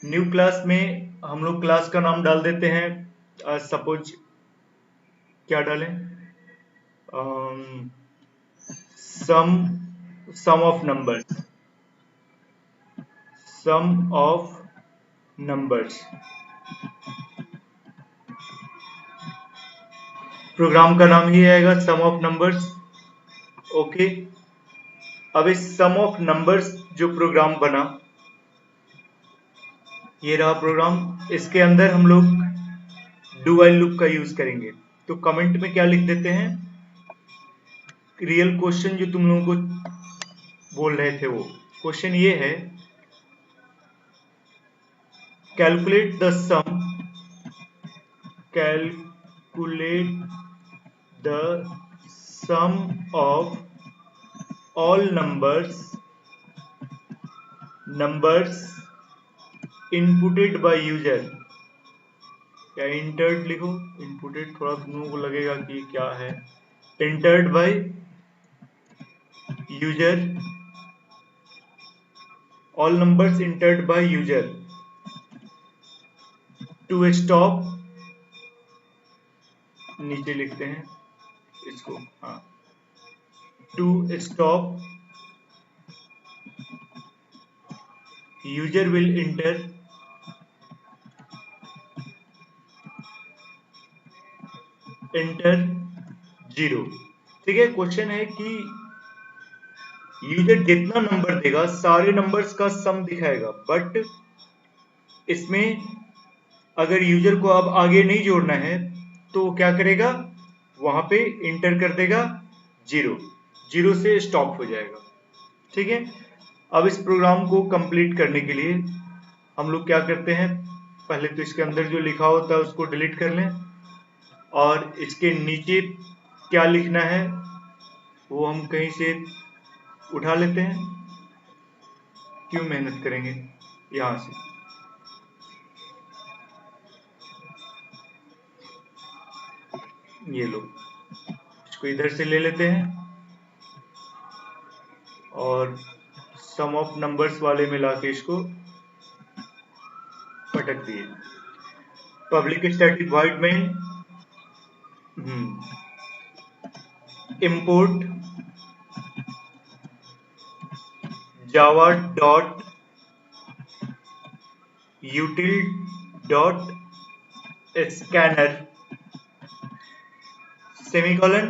New class में हम लोग क्लास का नाम डाल देते हैं, सपोज क्या डालें, sum sum of numbers, sum of numbers. Program का नाम ही आएगा सम ऑफ नंबर्स। ओके, अब इस सम ऑफ नंबर्स जो प्रोग्राम बना, ये रहा प्रोग्राम। इसके अंदर हम लोग डू व्हाइल लूप का यूज करेंगे। तो कमेंट में क्या लिख देते हैं, रियल क्वेश्चन जो तुम लोगों को बोल रहे थे, वो क्वेश्चन ये है, calculate the sum, calculate the sum of all numbers inputted by user, या इंटर्ड लिखो, इनपुटेड थोड़ा तुम लोगों को लगेगा कि क्या है, entered by user, all numbers entered by user to stop, नीचे लिखते हैं इसको, हाँ, to stop user will enter zero. ठीक है, क्वेश्चन है कि यूजर जितना नंबर देगा सारे नंबर्स का सम दिखाएगा, बट इसमें अगर यूजर को अब आगे नहीं जोड़ना है तो क्या करेगा, वहां पे इंटर कर देगा जीरो, जीरो से स्टॉप हो जाएगा। ठीक है, अब इस प्रोग्राम को कंप्लीट करने के लिए हम लोग क्या करते हैं, पहले तो इसके अंदर जो लिखा होता है उसको डिलीट कर लें, और इसके नीचे क्या लिखना है वो हम कहीं से उठा लेते हैं, क्यों मेहनत करेंगे, यहां से। ये लो, इसको इधर से ले लेते हैं और सम ऑफ नंबर्स वाले में लाके इसको पटक दिए। Public static void main import Java dot util dot scanner semicolon.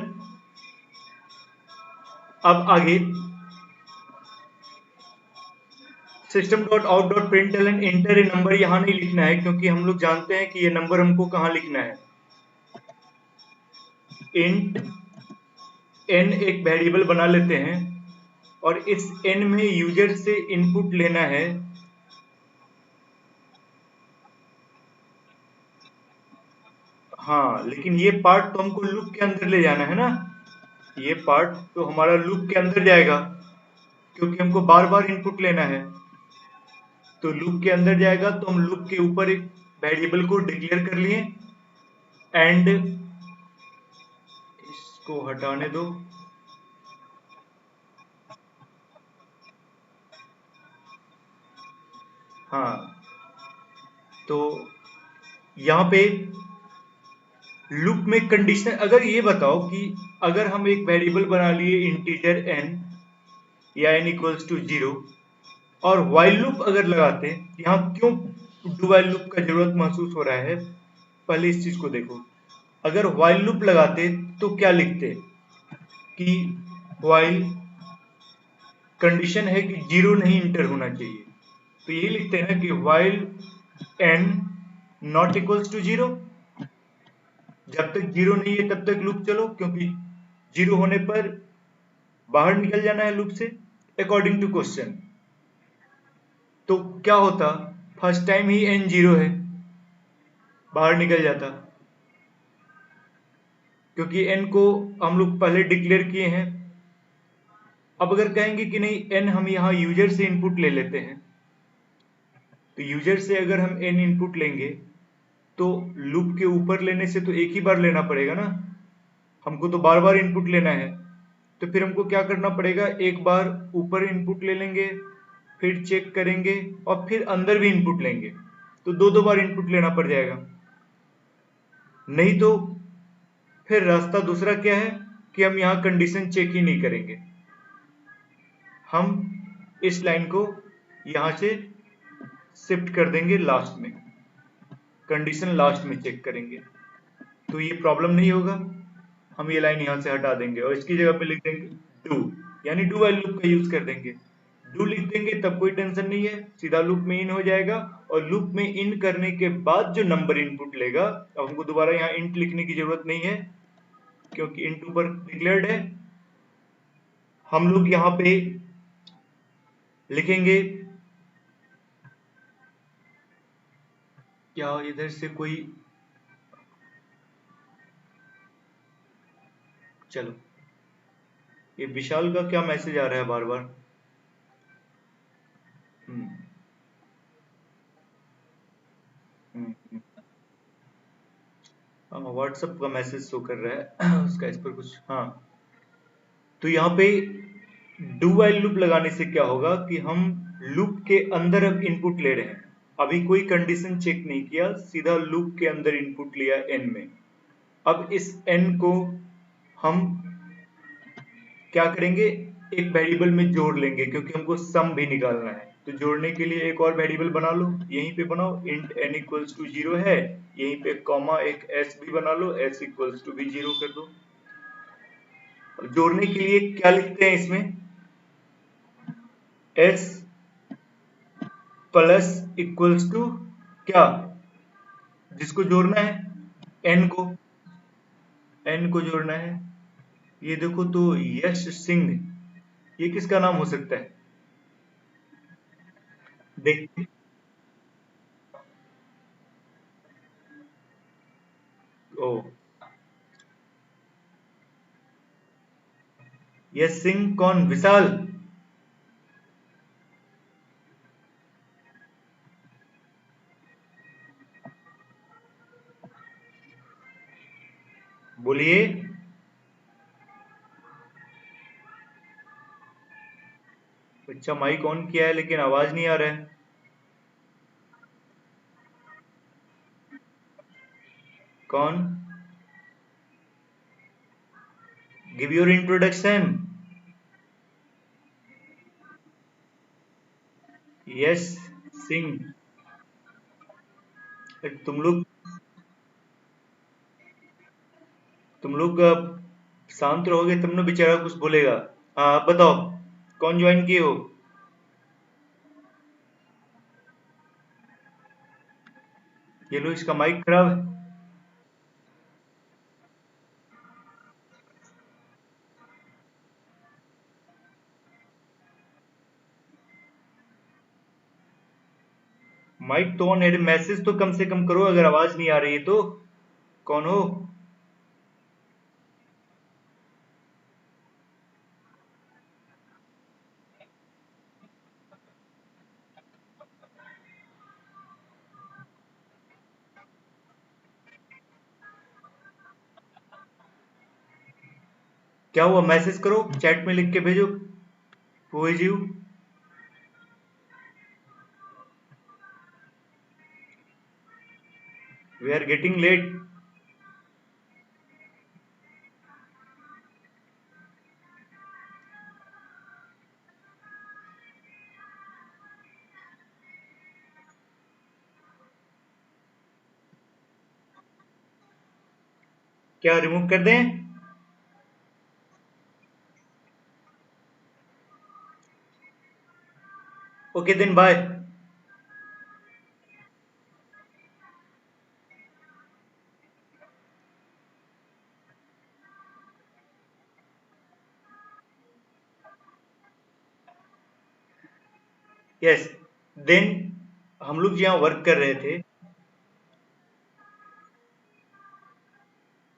अब आगे system dot out dot println enter a number यहां नहीं लिखना है, क्योंकि हम लोग जानते हैं कि ये नंबर हमको कहां लिखना है। इंट n एक वेरिएबल बना लेते हैं और इस n में यूजर से इनपुट लेना है, हाँ, लेकिन ये पार्ट तो हमको लूप के अंदर ले जाना है ना, ये पार्ट तो हमारा लूप के अंदर जाएगा क्योंकि हमको बार बार इनपुट लेना है। तो लूप के अंदर जाएगा तो हम लूप के ऊपर एक वेरिएबल को डिक्लेयर कर लिए, एंड इसको हटाने दो, हाँ, तो यहां पे लूप में कंडीशन, अगर ये बताओ कि अगर हम एक वेरिएबल बना लिए इंटीजर n या n इक्वल्स टू 0 और व्हाइल लूप अगर लगाते, यहाँ क्यों डू व्हाइल लूप का जरूरत महसूस हो रहा है, पहले इस चीज को देखो। अगर व्हाइल लूप लगाते तो क्या लिखते कि व्हाइल कंडीशन है कि 0 नहीं इंटर होना चाहिए, तो ये लिखते हैं ना कि while n not equals to 0, जब तक 0 नहीं है तब तक लूप चलो, क्योंकि 0 होने पर बाहर निकल जाना है लूप से अकॉर्डिंग टू क्वेश्चन। तो क्या होता, फर्स्ट टाइम ही n 0 है, बाहर निकल जाता, क्योंकि n को हम लोग पहले डिक्लेयर किए हैं। अब अगर कहेंगे कि नहीं n हम यहां यूजर से इनपुट ले लेते हैं, तो यूजर से अगर हम n इनपुट लेंगे तो लूप के ऊपर लेने से तो एक ही बार लेना पड़ेगा ना, हमको तो बार बार इनपुट लेना है। तो फिर हमको क्या करना पड़ेगा, एक बार ऊपर इनपुट ले लेंगे, फिर चेक करेंगे और फिर अंदर भी इनपुट लेंगे, तो दो बार इनपुट लेना पड़ जाएगा। नहीं तो फिर रास्ता दूसरा क्या है कि हम यहाँ कंडीशन चेक ही नहीं करेंगे, हम इस लाइन को यहाँ से शिफ्ट कर देंगे लास्ट में, कंडीशन लास्ट में चेक करेंगे, तो ये प्रॉब्लम नहीं होगा। हम ये लाइन यहाँ से हटा देंगे और इसकी जगह पे लिख देंगे डू, यानी डू वाइल लूप का यूज कर देंगे। डू लिख देंगे तब कोई टेंशन नहीं है, सीधा लूप में इन हो जाएगा, और लूप में इन करने के बाद जो नंबर इनपुट लेगा, अब हमको दोबारा यहाँ इंट लिखने की जरूरत नहीं है क्योंकि इंट ऊपर डिक्लेयर्ड है। हम लोग यहाँ पे लिखेंगे, क्या इधर से कोई, चलो ये विशाल का क्या मैसेज आ रहा है बार बार। व्हाट्सएप का मैसेज शो कर रहा है उसका इस पर कुछ, हाँ। तो यहाँ पे डू वाइल लूप लगाने से क्या होगा कि हम लूप के अंदर अब इनपुट ले रहे हैं, अभी कोई कंडीशन चेक नहीं किया, सीधा लूप के अंदर इनपुट लिया n में। अब इस n को हम क्या करेंगे, एक वेरिएबल में जोड़ लेंगे क्योंकि हमको सम भी निकालना है, तो जोड़ने के लिए एक और वेरिएबल बना लो, यहीं पे बनाओ int n इक्वल्स टू 0 है, यहीं पे कॉमा एक s भी बना लो, s इक्वल्स टू भी 0 कर दो। जोड़ने के लिए क्या लिखते हैं इसमें, s प्लस इक्वल्स टू क्या, जिसको जोड़ना है n को जोड़ना है। ये देखो तो यश सिंह, ये किसका नाम हो सकता है, देखते। ओ, यश सिंह कौन, विशाल? बोलिए। अच्छा माइक ऑन किया है लेकिन आवाज नहीं आ रहा है। कौन? Give your introduction. Yes Singh. तुम लोग शांत रहोगे तब ना बेचारा कुछ बोलेगा। हाँ आप बताओ, कौन ज्वाइन किए हो? ये लो, इसका माइक खराब है। माइक तो ऑन है, मैसेज तो कम से कम करो अगर आवाज नहीं आ रही है तो। कौन हो? क्या हुआ, मैसेज करो, चैट में लिख के भेजो। Who is you? We are getting late. क्या रिमूव कर दें? Okay then bye. Yes then, हम लोग जहाँ वर्क कर रहे थे,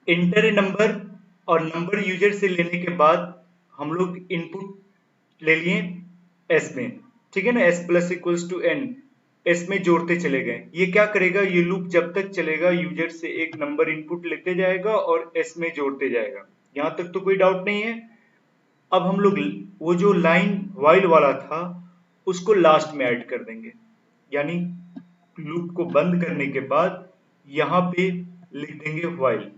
इंटर नंबर और नंबर यूजर से लेने के बाद हम लोग इनपुट ले लिए एस में, ठीक है ना, S plus equals to N, S में जोड़ते चले गए। ये क्या करेगा, ये लूप जब तक चलेगा यूजर से एक नंबर इनपुट लेते जाएगा और एस में जोड़ते जाएगा। यहां तक तो कोई डाउट नहीं है। अब हम लोग वो जो लाइन वाइल वाला था उसको लास्ट में ऐड कर देंगे। यानी लूप को बंद करने के बाद यहाँ पे लिख देंगे व्हाइल,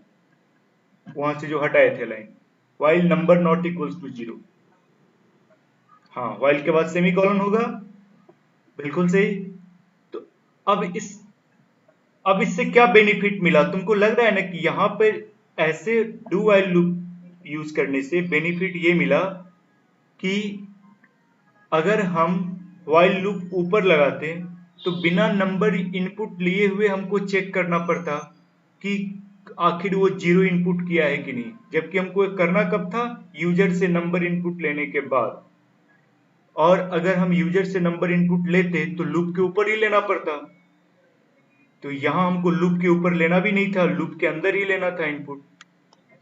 वहां से जो हटाए थे line, while number not equals to 0। हाँ, व्हाइल के बाद सेमीकोलन होगा, बिल्कुल सही। तो अब इससे क्या बेनिफिट मिला तुमको? लग रहा है ना कि यहाँ पर ऐसे डू व्हाइल लूप यूज करने से बेनिफिट ये मिला कि अगर हम व्हाइल लूप ऊपर लगाते तो बिना नंबर इनपुट लिए हुए हमको चेक करना पड़ता कि आखिर वो 0 इनपुट किया है कि नहीं, जबकि हमको करना कब था? यूजर से नंबर इनपुट लेने के बाद। और अगर हम यूजर से नंबर इनपुट लेते तो लूप के ऊपर ही लेना पड़ता। तो यहां हमको लूप के ऊपर लेना भी नहीं था, लूप के अंदर ही लेना था इनपुट।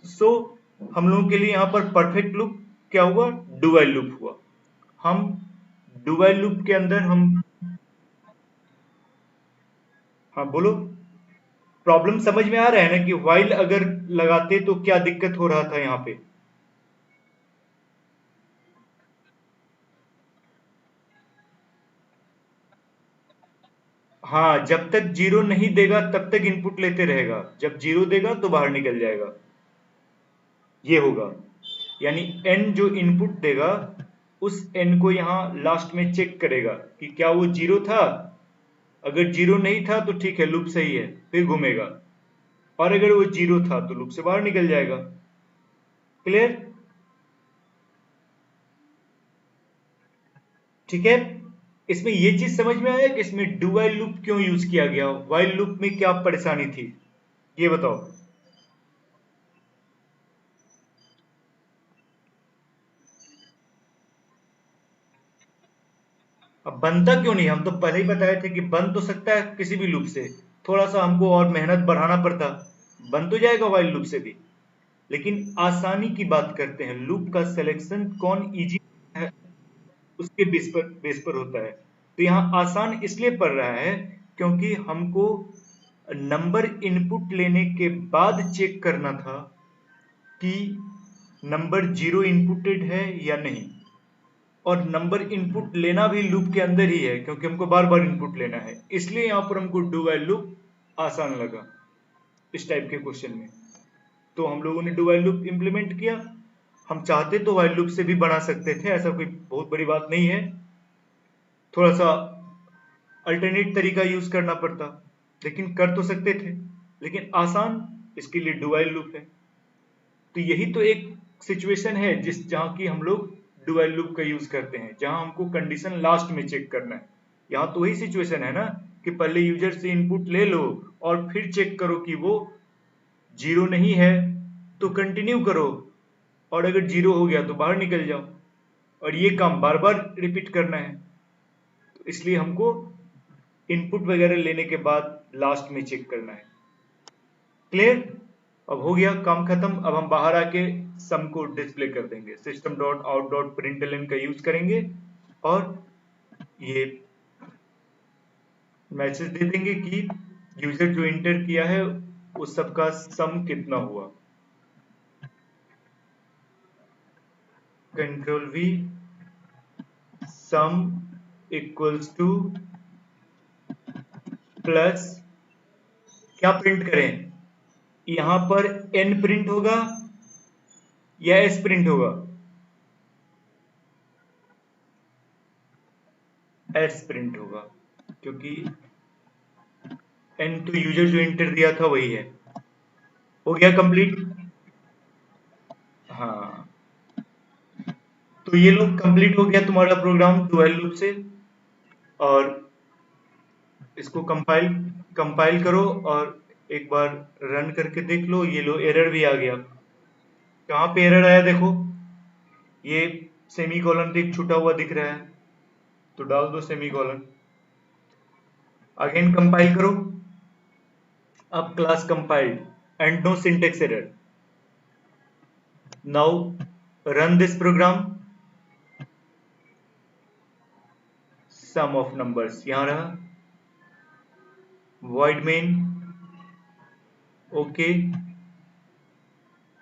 सो हम लोगों के लिए यहाँ पर परफेक्ट लूप क्या हुआ? डू व्हाइल लूप हुआ। हम डू व्हाइल लूप के अंदर हम, हाँ बोलो, प्रॉब्लम समझ में आ रहा है ना कि व्हाइल अगर लगाते तो क्या दिक्कत हो रहा था यहाँ पे? हाँ, जब तक 0 नहीं देगा तब तक इनपुट लेते रहेगा, जब 0 देगा तो बाहर निकल जाएगा, ये होगा। यानी n जो इनपुट देगा उस n को यहाँ लास्ट में चेक करेगा कि क्या वो 0 था। अगर 0 नहीं था तो ठीक है, लूप सही है, फिर घूमेगा। और अगर वो 0 था तो लूप से बाहर निकल जाएगा। क्लियर? ठीक है। इसमें ये चीज समझ में आया कि इसमें डू व्हाइल लूप क्यों यूज किया गया, व्हाइल लूप में क्या परेशानी थी, ये बताओ। अब बनता क्यों नहीं? हम तो पहले ही बताए थे कि बन तो सकता है किसी भी लूप से, थोड़ा सा हमको और मेहनत बढ़ाना पड़ता, बन तो जाएगा व्हाइल लूप से भी। लेकिन आसानी की बात करते हैं, लूप का सिलेक्शन कौन इजी है उसके बेस पर होता है। तो यहाँ आसान इसलिए पड़ रहा है क्योंकि हमको नंबर इनपुट लेने के बाद चेक करना था कि नंबर 0 इनपुटेड है या नहीं। और नंबर इनपुट लेना भी लूप के अंदर ही है क्योंकि हमको बार बार इनपुट लेना है, इसलिए यहाँ पर हमको डू व्हाइल लूप आसान लगा इस टाइप के क्वेश्चन में। तो हम लोगों ने डू व्हाइल लूप इंप्लीमेंट किया। हम चाहते तो व्हाइल लूप से भी बना सकते थे, ऐसा कोई बहुत बड़ी बात नहीं है, थोड़ा सा अल्टरनेट तरीका यूज करना पड़ता, लेकिन कर तो सकते थे। लेकिन आसान इसके लिए डू व्हाइल लूप है। तो यही तो एक सिचुएशन है जहां की हम लोग डू व्हाइल लूप का यूज करते हैं, जहां हमको कंडीशन लास्ट में चेक करना है। यहाँ तो वही सिचुएशन है ना कि पहले यूजर से इनपुट ले लो और फिर चेक करो कि वो 0 नहीं है तो कंटिन्यू करो, और अगर 0 हो गया तो बाहर निकल जाओ। और ये काम बार बार रिपीट करना है, तो इसलिए हमको इनपुट वगैरह लेने के बाद लास्ट में चेक करना है। क्लियर? अब हो गया काम खत्म। अब हम बाहर आके सम को डिस्प्ले कर देंगे, system dot out dot println का यूज करेंगे और ये मैसेज दे देंगे कि यूजर जो इंटर किया है उस सबका सम कितना हुआ। Control we, some equals two plus, क्या प्रिंट करें? यहां पर n प्रिंट होगा या s प्रिंट होगा? s प्रिंट होगा, क्योंकि n तो यूजर जो इंटर दिया था वही है। हो गया कंप्लीट? हाँ, तो ये लोग कंप्लीट हो गया तुम्हारा प्रोग्राम डुअल लूप से। और इसको कंपाइल कंपाइल करो और एक बार रन करके देख लो। ये लो, एरर भी आ गया। कहाँ पे एरर आया देखो, ये सेमी कॉलन एक छूटा हुआ दिख रहा है, तो डाल दो सेमी कॉलन। अगेन कंपाइल करो। अब class compiled and no syntax error. Now run this program. Sum of numbers यहां रहा, void main, ओके।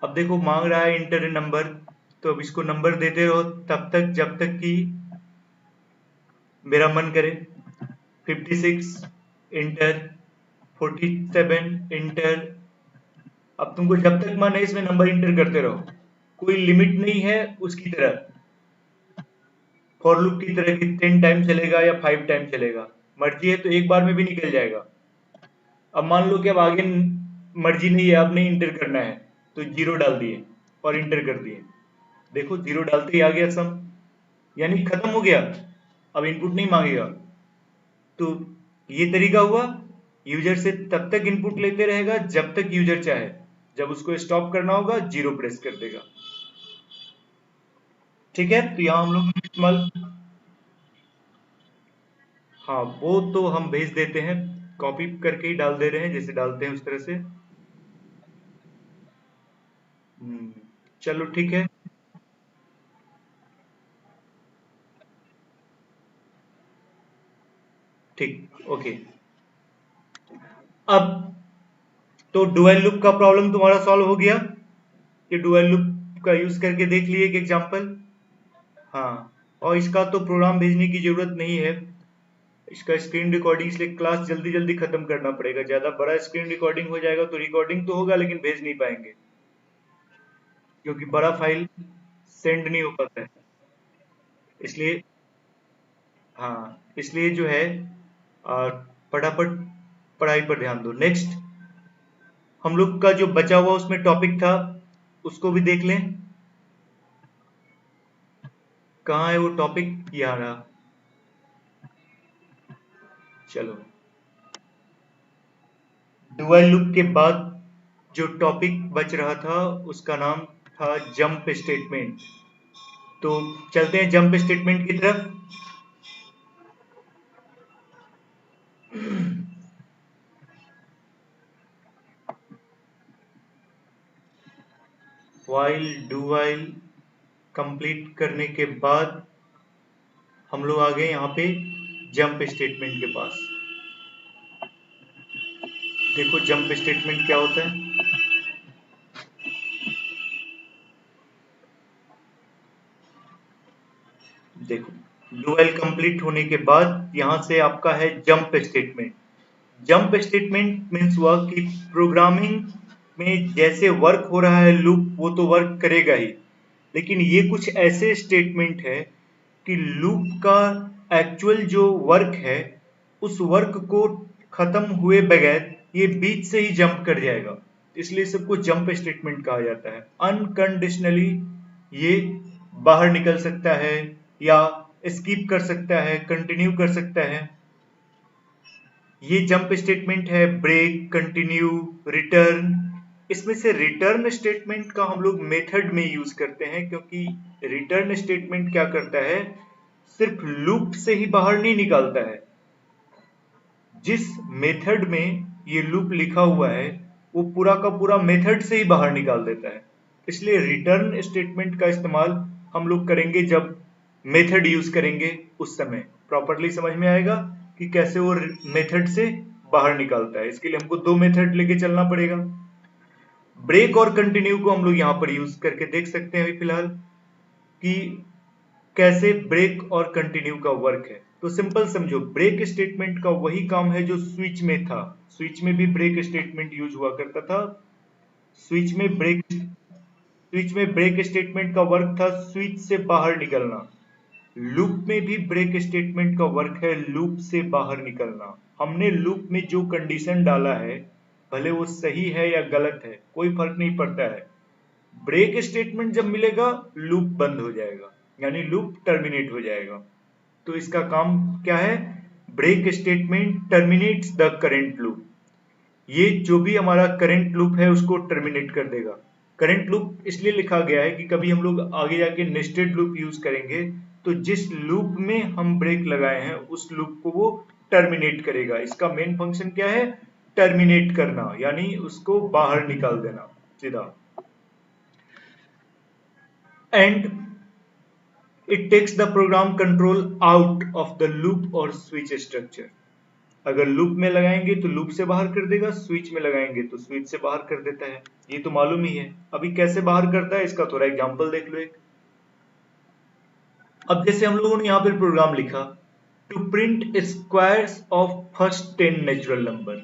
अब देखो मांग रहा है इंटर नंबर, तो अब इसको नंबर देते रहो तब तक जब तक कि मेरा मन करे 56 इंटर, 47 इंटर। अब तुमको जब तक मन है इसमें नंबर इंटर करते रहो, कोई लिमिट नहीं है उसकी तरह, फॉर लूप की तरह कि 10 टाइम चलेगा या 5 टाइम चलेगा, मर्जी है तो एक बार में भी निकल जाएगा। अब मान लो कि अब आगे मर्जी नहीं है, अब नहीं इंटर करना है, तो जीरो डाल दिए और इंटर कर दिए, देखो जीरो डालते ही आ गया सम, यानी खत्म हो गया, अब इनपुट नहीं मांगेगा। तो ये तरीका हुआ, यूजर से तब तक इनपुट लेते रहेगा जब तक यूजर चाहे, जब उसको स्टॉप करना होगा जीरो प्रेस कर देगा। ठीक है, तो यहाँ हम लोग इस्तेमाल, हाँ वो तो हम भेज देते हैं, कॉपी करके ही डाल दे रहे हैं, जैसे डालते हैं उस तरह से। चलो ठीक है। ठीक, ओके। अब तो डुअल लूप का प्रॉब्लम तुम्हारा सॉल्व हो गया, कि डुअल लूप का यूज करके देख लिए एक एग्जांपल। हाँ, और इसका तो प्रोग्राम भेजने की जरूरत नहीं है, इसका स्क्रीन रिकॉर्डिंग, इसलिए क्लास जल्दी जल्दी खत्म करना पड़ेगा, ज्यादा बड़ा स्क्रीन रिकॉर्डिंग हो जाएगा तो रिकॉर्डिंग तो होगा लेकिन भेज नहीं पाएंगे, क्योंकि बड़ा फाइल सेंड नहीं हो पाता है। इसलिए, हाँ इसलिए जो है फटाफट पढ़ाई पर ध्यान दो। नेक्स्ट हम लोग का जो बचा हुआ उसमें टॉपिक था, उसको भी देख लें। कहाँ है वो टॉपिक, यहाँ रहा। चलो, डुअल लूप के बाद जो टॉपिक बच रहा था उसका नाम था जंप स्टेटमेंट। तो चलते हैं जंप स्टेटमेंट की तरफ। while do while कंप्लीट करने के बाद हम लोग आ गए यहाँ पे जंप स्टेटमेंट के पास। देखो जंप स्टेटमेंट क्या होता है। देखो डुअल कंप्लीट होने के बाद यहाँ से आपका है jump statement. Jump statement means हुआ कि प्रोग्रामिंग में जैसे वर्क हो रहा है लूप, वो तो वर्क करेगा ही, लेकिन ये कुछ ऐसे स्टेटमेंट है कि लूप का एक्चुअल जो वर्क है उस वर्क को खत्म हुए बगैर ये बीच से ही जंप कर जाएगा, इसलिए सबको जंप स्टेटमेंट कहा जाता है। अनकंडीशनली ये बाहर निकल सकता है या स्किप कर सकता है, कंटिन्यू कर सकता है। ये जंप स्टेटमेंट है ब्रेक, कंटिन्यू, रिटर्न। इसमें से रिटर्न स्टेटमेंट का हम लोग मेथड में यूज करते हैं, क्योंकि रिटर्न स्टेटमेंट क्या करता है, सिर्फ लूप से ही बाहर नहीं निकालता है, जिस मेथड में ये लूप लिखा हुआ है वो पूरा का पूरा मेथड से ही बाहर निकाल देता है। इसलिए रिटर्न स्टेटमेंट का इस्तेमाल हम लोग करेंगे जब मेथड यूज करेंगे, उस समय प्रॉपरली समझ में आएगा कि कैसे वो मेथड से बाहर निकालता है। इसके लिए हमको दो मेथड लेके चलना पड़ेगा। ब्रेक और कंटिन्यू को हम लोग यहाँ पर यूज करके देख सकते हैं अभी फिलहाल कि कैसे ब्रेक और कंटिन्यू का वर्क है। तो सिंपल समझो, ब्रेक स्टेटमेंट का वही काम है जो स्विच में था। स्विच में भी ब्रेक स्टेटमेंट यूज हुआ करता था। स्विच में ब्रेक स्टेटमेंट का वर्क था स्विच से बाहर निकलना। लूप में भी ब्रेक स्टेटमेंट का वर्क है लूप से बाहर निकलना। हमने लूप में जो कंडीशन डाला है, भले वो सही है या गलत है, कोई फर्क नहीं पड़ता है, ब्रेक स्टेटमेंट जब मिलेगा लूप बंद हो जाएगा, यानी लूप टर्मिनेट हो जाएगा। तो इसका काम क्या है, break statement terminates the current loop. ये जो भी हमारा करंट लूप है उसको टर्मिनेट कर देगा। करंट लूप इसलिए लिखा गया है कि कभी हम लोग आगे जाके नेस्टेड लूप यूज करेंगे तो जिस लूप में हम ब्रेक लगाए हैं उस लूप को वो टर्मिनेट करेगा। इसका मेन फंक्शन क्या है, टर्मिनेट करना, यानी उसको बाहर निकाल देना सीधा। And it takes the program control out of the loop और स्विच स्ट्रक्चर। अगर लूप में लगाएंगे तो लूप से बाहर कर देगा, स्विच में लगाएंगे तो स्विच से बाहर कर देता है। ये तो मालूम ही है। अभी कैसे बाहर करता है इसका थोड़ा एग्जांपल देख लो एक। अब जैसे हम लोगों ने यहाँ पर प्रोग्राम लिखा, to print squares of first 10 natural number.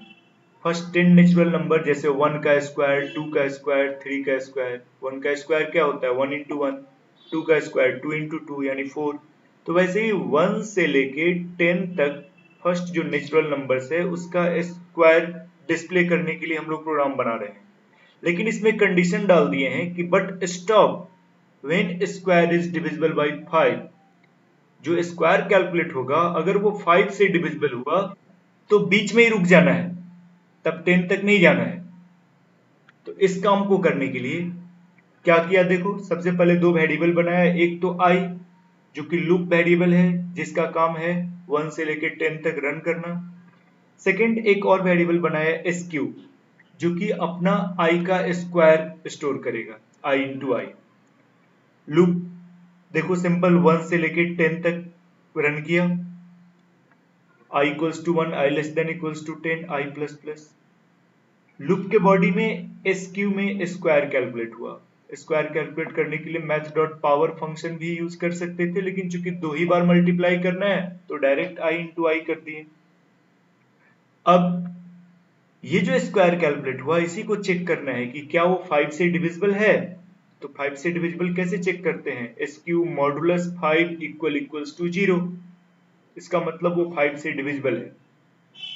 First 10 natural number जैसे 1 का स्क्वायर, 2 का स्क्वायर, 3 का स्क्वायर। 1 का स्क्वायर क्या होता है? 1 इंटू 1। 2 का स्क्वायर 2 इंटू 2 यानी 4। तो वैसे ही 1 से लेके 10 तक फर्स्ट जो नेचुरल नंबर्स है उसका स्क्वायर डिस्प्ले करने के लिए हम लोग प्रोग्राम बना रहे हैं। लेकिन इसमें कंडीशन डाल दिए हैं कि but stop when square is divisible by 5। जो स्क्वायर कैलकुलेट होगा अगर वो 5 से डिविजिबल हुआ तो बीच में ही रुक जाना है, तब 10 तक नहीं जाना है। तो इस काम को करने के लिए क्या किया देखो, सबसे पहले दो वेरिएबल बनाया। एक तो i जो कि लूप वेरिएबल है जिसका काम है 1 से लेकर 10 तक रन करना। सेकंड एक और वेरिएबल बनाया sq जो कि अपना i का स्क्वायर स्टोर करेगा, i इंटू आई। लूप देखो सिंपल 1 से लेके 10 तक रन किया। i equals to 1, i less than equals to 10, i plus plus. Loop के बॉडी में एसक्यू में स्क्वायर कैलकुलेट हुआ। स्क्वायर कैलकुलेट करने के लिए मैथ डॉट पावर फंक्शन भी यूज कर सकते थे, लेकिन चूंकि दो ही बार मल्टीप्लाई करना है तो डायरेक्ट i इंटू आई कर दिए। अब ये जो स्क्वायर कैलकुलेट हुआ इसी को चेक करना है कि क्या वो 5 से डिविजिबल है। तो 5 से डिविजिबल कैसे चेक करते हैं? SQ modulus 5 equal equals to 0। इसका मतलब वो 5 से डिविजिबल है।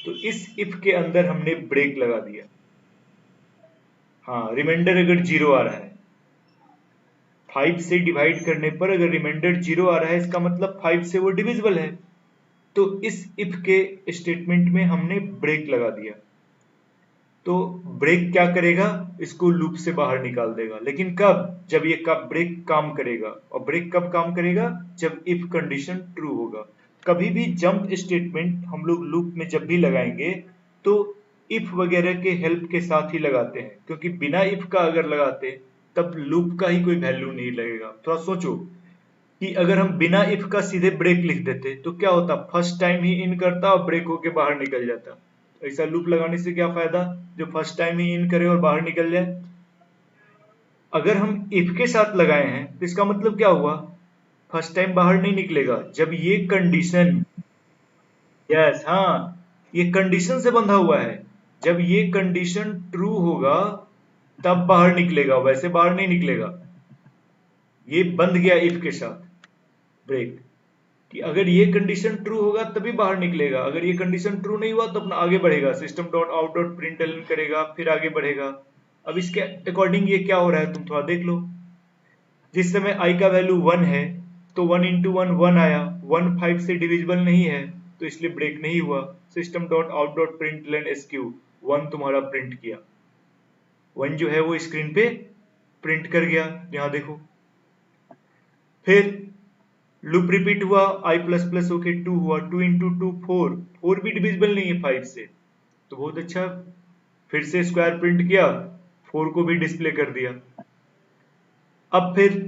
तो इस इफ के अंदर हमने ब्रेक लगा दिया। हाँ, रिमाइंडर अगर 0 आ रहा है, 5 से डिवाइड करने पर अगर रिमाइंडर 0 आ रहा है इसका मतलब 5 से वो डिविजिबल है। तो इस इफ के स्टेटमेंट में हमने ब्रेक लगा दिया। तो ब्रेक क्या करेगा? इसको लूप से बाहर निकाल देगा। लेकिन कब? जब ये कब ब्रेक काम करेगा। और ब्रेक कब काम करेगा? जब इफ कंडीशन ट्रू होगा। कभी भी जंप स्टेटमेंट हम लोग लूप में जब भी लगाएंगे तो इफ वगैरह के हेल्प के साथ ही लगाते हैं, क्योंकि बिना इफ का अगर लगाते तब लूप का ही कोई वैल्यू नहीं लगेगा। थोड़ा सोचो कि अगर हम बिना इफ का सीधे ब्रेक लिख देते तो क्या होता? फर्स्ट टाइम ही इन करता और ब्रेक होके बाहर निकल जाता। ऐसा लूप लगाने से क्या फायदा जो फर्स्ट टाइम ही इन करे और बाहर निकल जाए। अगर हम इफ के साथ लगाए हैं तो इसका मतलब क्या हुआ? फर्स्ट टाइम बाहर नहीं निकलेगा। जब ये कंडीशन, यस हाँ, ये कंडीशन से बंधा हुआ है। जब ये कंडीशन ट्रू होगा तब बाहर निकलेगा, वैसे बाहर नहीं निकलेगा। ये बंध गया इफ के साथ ब्रेक कि अगर ये कंडीशन ट्रू होगा तभी बाहर निकलेगा। अगर ये कंडीशन ट्रू नहीं हुआ तो अपना आगे बढ़ेगा, system dot out dot println करेगा, फिर आगे बढ़ेगा। अब इसके अकॉर्डिंग ये क्या हो रहा है तुम थोड़ा देख लो। जिस समय i का वैल्यू 1 है तो 1 इंटू 1 1 आया। 1 5 से डिविजिबल नहीं है तो इसलिए ब्रेक नहीं हुआ। System dot out dot println SQ 1 तुम्हारा प्रिंट किया। 1 जो है वो स्क्रीन पे प्रिंट कर गया, यहां देखो। फिर लूप रिपीट हुआ, i प्लस प्लस होके 2 हुआ। 2 इंटू 2 4, 4 भी डिविजिबल नहीं है 5 से, तो बहुत अच्छा। फिर से स्क्वायर प्रिंट किया, 4 को भी डिस्प्ले कर दिया। अब फिर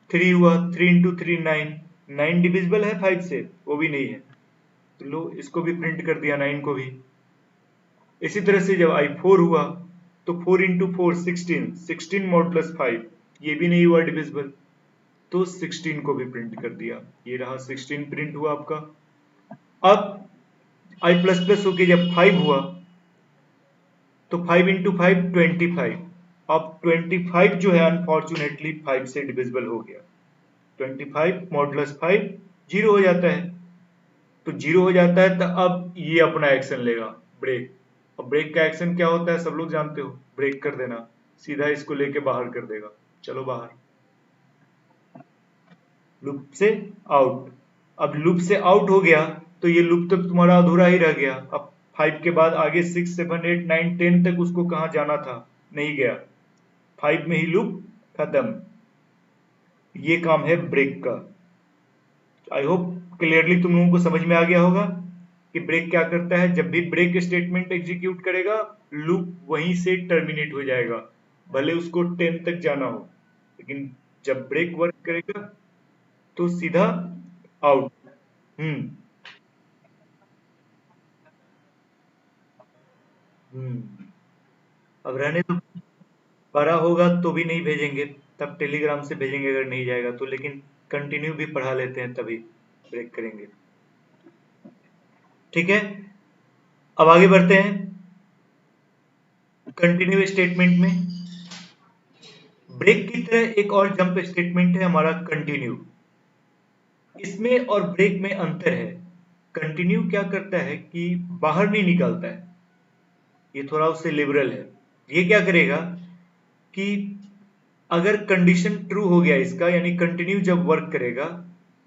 3 हुआ, 3 इंटू 3 9, 9 डिविजिबल है 5 से? वो भी नहीं है, तो लो इसको भी प्रिंट कर दिया, 9 को भी। इसी तरह से जब i 4 हुआ तो 4 इंटू 4 16, 16 मॉडुलस 5, ये भी नहीं हुआ डिविजिबल, तो 16 को भी प्रिंट कर दिया। ये रहा 16 प्रिंट हुआ आपका। अब i प्लस प्लस होके जब 5 हुआ तो 5 इंटू 5 25। अब 25 जो है अनफॉर्चुनेटली 5 से डिविजिबल हो गया। 25 मॉडुलस 5 जीरो हो जाता है। तो जीरो हो जाता है तो अब ये अपना एक्शन लेगा, ब्रेक। अब ब्रेक का एक्शन क्या होता है सब लोग जानते हो, ब्रेक कर देना, सीधा इसको लेके बाहर कर देगा। चलो बाहर, लूप से आउट। अब लूप से आउट हो गया तो ये लूप तक तुम्हारा अधूरा ही रह गया। अब 5 के बाद आगे 6 7 8 9 10 तक उसको कहाँ जाना था, नहीं गया। 5 में ही लूप खत्म। ये काम है ब्रेक का। आई होप क्लियरली तुम लोगों को समझ में आ गया होगा कि ब्रेक क्या करता है। जब भी ब्रेक स्टेटमेंट एग्जीक्यूट करेगा लूप वहीं से टर्मिनेट हो जाएगा, भले उसको 10 तक जाना हो। लेकिन जब ब्रेक वर्क करेगा तो सीधा आउट। हम्म हम्म। अब रहने तो, बड़ा होगा तो भी नहीं भेजेंगे, तब टेलीग्राम से भेजेंगे अगर नहीं जाएगा तो। लेकिन कंटिन्यू भी पढ़ा लेते हैं तभी ब्रेक करेंगे। ठीक है, अब आगे बढ़ते हैं कंटिन्यू स्टेटमेंट में। ब्रेक की तरह एक और जंप स्टेटमेंट है हमारा कंटिन्यू। इसमें और ब्रेक में अंतर है। कंटिन्यू क्या करता है कि बाहर नहीं निकालता है, ये थोड़ा उससे लिबरल है। ये क्या करेगा कि अगर कंडीशन ट्रू हो गया इसका, यानी कंटिन्यू जब वर्क करेगा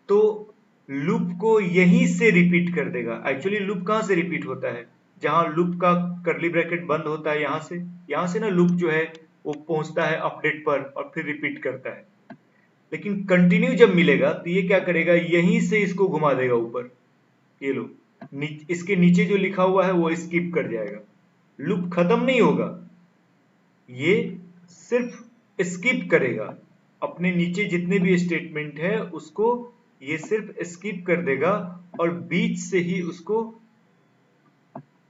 तो लूप को यहीं से रिपीट कर देगा। एक्चुअली लूप कहां से रिपीट होता है, जहां लूप का कर्ली ब्रैकेट बंद होता है, यहां से ना लूप जो है वो पहुंचता है अपडेट पर और फिर रिपीट करता है। लेकिन कंटिन्यू जब मिलेगा तो ये क्या करेगा, यहीं से इसको घुमा देगा ऊपर। ये लो, इसके नीचे जो लिखा हुआ है वो स्किप कर जाएगा। लूप खत्म नहीं होगा, ये सिर्फ स्किप करेगा। अपने नीचे जितने भी स्टेटमेंट है उसको ये सिर्फ स्किप कर देगा और बीच से ही उसको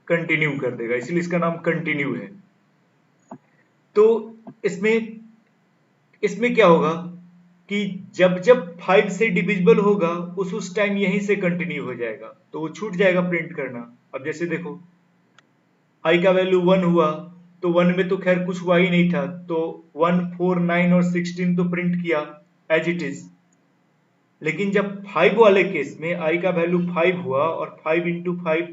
कंटिन्यू कर देगा, इसलिए इसका नाम कंटिन्यू है। तो इसमें क्या होगा कि जब जब 5 से डिविजिबल होगा उस टाइम यहीं से कंटिन्यू हो जाएगा, तो वो छूट जाएगा प्रिंट करना। अब जैसे देखो i का वैल्यू 1 हुआ तो 1 में तो खैर कुछ हुआ ही नहीं था, तो 1, 4, 9 और 16 तो प्रिंट किया एज इट इज। लेकिन जब 5 वाले केस में i का वैल्यू 5 हुआ और 5 इंटू 5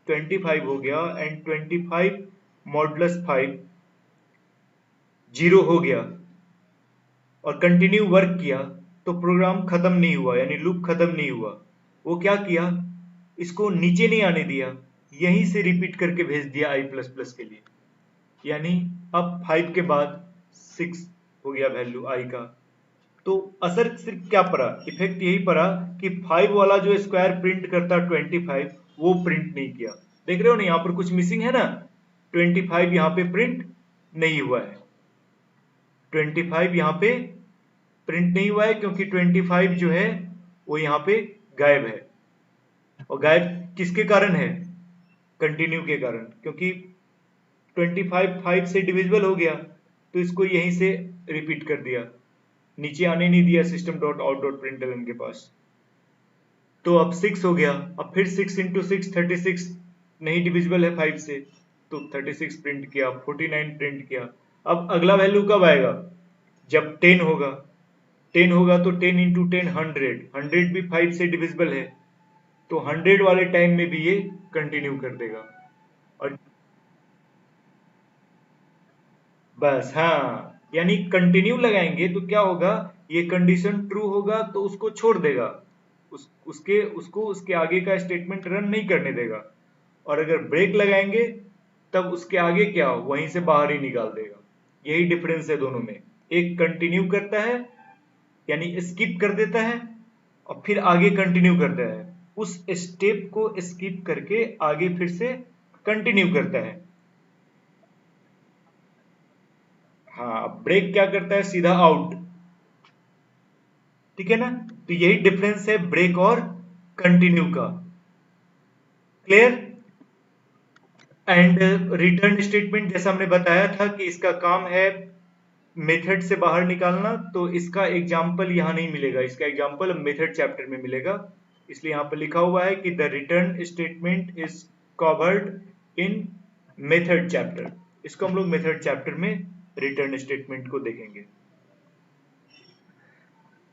25 हो गया एंड 25 मॉडुलस 5 0 हो गया और कंटिन्यू वर्क किया, तो प्रोग्राम खत्म नहीं हुआ, यानी लूप खत्म नहीं हुआ। वो क्या किया, इसको नीचे नहीं आने दिया, यहीं से रिपीट करके भेज दिया i++ के लिए। यानी अब 5 के बाद 6 हो गया वैल्यू i का। तो असर सिर्फ क्या पड़ा, इफेक्ट यही पड़ा कि 5 वाला जो स्क्वायर प्रिंट करता 25 वो प्रिंट नहीं किया। देख रहे हो ना, यहाँ पर कुछ मिसिंग है ना, 25 यहाँ पे प्रिंट नहीं हुआ है। 25 यहाँ पे प्रिंट नहीं हुआ है क्योंकि 25 जो है वो यहाँ पे गायब है। और गायब किसके कारण है, कंटिन्यू के कारण, क्योंकि 25 5 से डिविजिबल हो गया तो इसको यहीं से रिपीट कर दिया, नीचे आने नहीं दिया system.out.println के पास। तो अब 6 हो गया, अब फिर 6 इंटू 6 36 नहीं डिविजिबल है 5 से, तो 36 प्रिंट किया, 49 प्रिंट किया। अब अगला वैल्यू कब आएगा, जब 10 होगा। 10 होगा तो 10 इंटू 10 100 भी 5 से डिविजिबल है, तो 100 वाले टाइम में भी ये कंटिन्यू कर देगा। और बस हाँ, यानी कंटिन्यू लगाएंगे तो क्या होगा, ये कंडीशन ट्रू होगा तो उसको छोड़ देगा, उसको उसके आगे का स्टेटमेंट रन नहीं करने देगा। और अगर ब्रेक लगाएंगे तब उसके आगे क्या हो, वहीं से बाहर ही निकाल देगा। यही डिफरेंस है दोनों में। एक कंटिन्यू करता है यानी स्किप कर देता है और फिर आगे कंटिन्यू करता है, उस स्टेप को स्किप करके आगे फिर से कंटिन्यू करता है। हाँ, ब्रेक क्या करता है, सीधा आउट। ठीक है ना, तो यही डिफरेंस है ब्रेक और कंटिन्यू का। क्लियर। एंड रिटर्न स्टेटमेंट जैसा हमने बताया था कि इसका काम है मेथड से बाहर निकालना, तो इसका एग्जाम्पल यहाँ नहीं मिलेगा, इसका एग्जाम्पल मेथड चैप्टर में मिलेगा। इसलिए यहाँ पर लिखा हुआ है कि the return statement is covered in method chapter. इसको हम लोग मेथड चैप्टर में रिटर्न स्टेटमेंट को देखेंगे।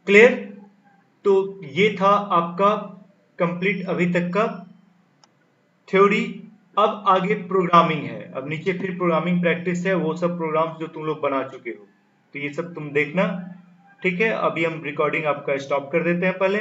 क्लियर। तो ये था आपका कंप्लीट अभी तक का थ्योरी। अब आगे प्रोग्रामिंग है, अब नीचे फिर प्रोग्रामिंग प्रैक्टिस है, वो सब प्रोग्राम्स जो तुम लोग बना चुके हो, तो ये सब तुम देखना। ठीक है, अभी हम रिकॉर्डिंग आपका स्टॉप कर देते हैं पहले।